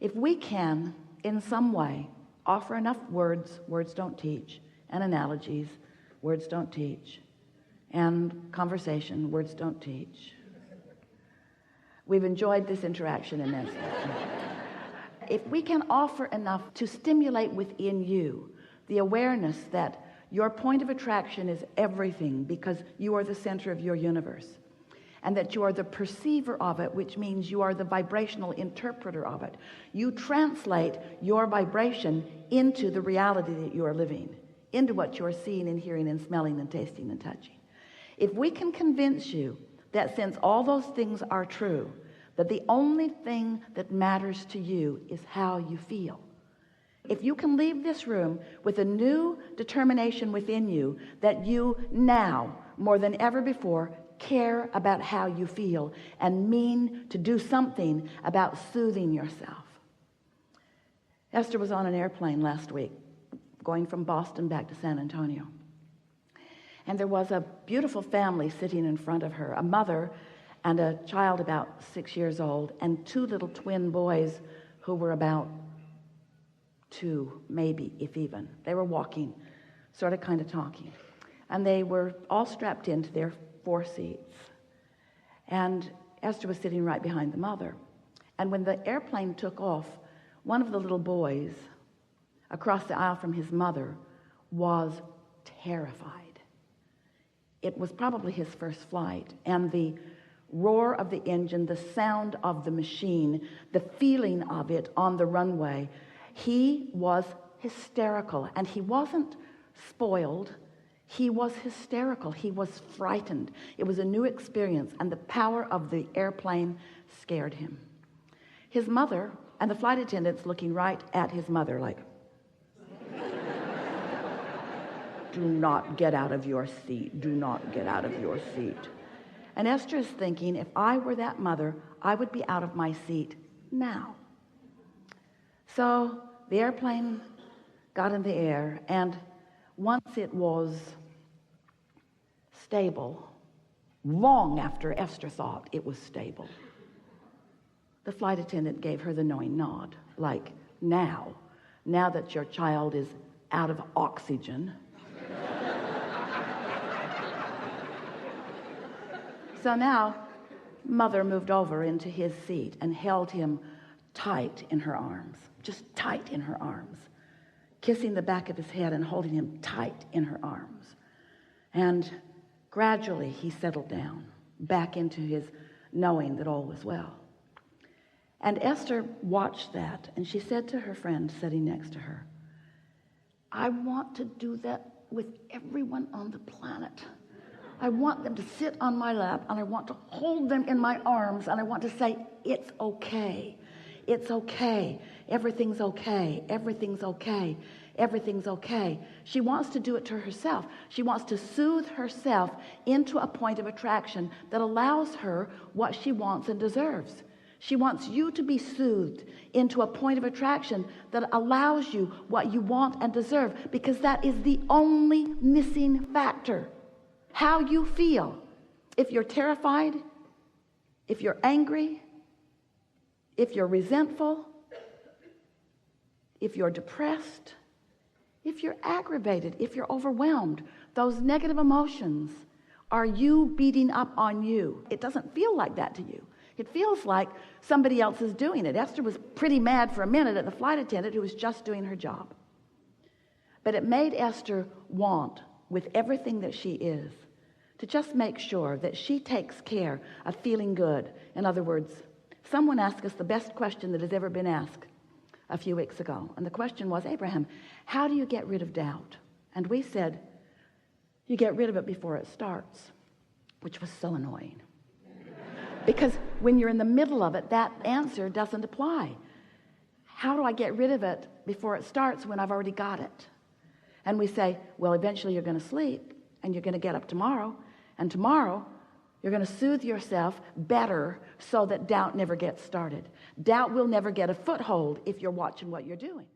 If we can, in some way, offer enough words don't teach, and analogies, words don't teach, and conversation, words don't teach. We've enjoyed this interaction immensely. If we can offer enough to stimulate within you the awareness that your point of attraction is everything because you are the center of your universe, and that you are the perceiver of it, which means you are the vibrational interpreter of it. You translate your vibration into the reality that you are living, into what you are seeing and hearing and smelling and tasting and touching. If we can convince you that since all those things are true, that the only thing that matters to you is how you feel. If you can leave this room with a new determination within you that you now, more than ever before, care about how you feel and mean to do something about soothing yourself. Esther was on an airplane last week going from Boston back to San Antonio, and there was a beautiful family sitting in front of her, a mother and a child about 6 years old, and two little twin boys who were about 2, maybe, if even. They were walking, sort of kind of talking, and they were all strapped into their 4 seats, and Esther was sitting right behind the mother. And when the airplane took off, one of the little boys across the aisle from his mother was terrified. It was probably his first flight, and the roar of the engine, the sound of the machine, the feeling of it on the runway, he was hysterical. And he wasn't spoiled, he was hysterical. He was frightened. It was a new experience, and the power of the airplane scared him. His mother and the flight attendants looking right at his mother like, do not get out of your seat. Do not get out of your seat. And Esther is thinking, if I were that mother, I would be out of my seat now. So the airplane got in the air, and once it was stable, long after Esther thought it was stable, the flight attendant gave her the knowing nod, like, now that your child is out of oxygen. So now, mother moved over into his seat and held him tight in her arms, just tight in her arms, kissing the back of his head and holding him tight in her arms. And gradually he settled down back into his knowing that all was well. And Esther watched that, and she said to her friend sitting next to her, I want to do that with everyone on the planet. I want them to sit on my lap, and I want to hold them in my arms, and I want to say, it's okay. It's okay. Everything's okay. Everything's okay. Everything's okay. She wants to do it to herself. She wants to soothe herself into a point of attraction that allows her what she wants and deserves. She wants you to be soothed into a point of attraction that allows you what you want and deserve, because that is the only missing factor. How you feel. If you're terrified, if you're angry, if you're resentful, if you're depressed, if you're aggravated, if you're overwhelmed, those negative emotions are you beating up on you. It doesn't feel like that to you. It feels like somebody else is doing it. Esther was pretty mad for a minute at the flight attendant who was just doing her job. But it made Esther want, with everything that she is, to just make sure that she takes care of feeling good. In other words, someone asked us the best question that has ever been asked a few weeks ago. And the question was, Abraham, how do you get rid of doubt? And we said, you get rid of it before it starts, which was so annoying. Because when you're in the middle of it, that answer doesn't apply. How do I get rid of it before it starts when I've already got it? And we say, well, eventually you're going to sleep, and you're going to get up tomorrow, and tomorrow you're going to soothe yourself better so that doubt never gets started. Doubt will never get a foothold if you're watching what you're doing.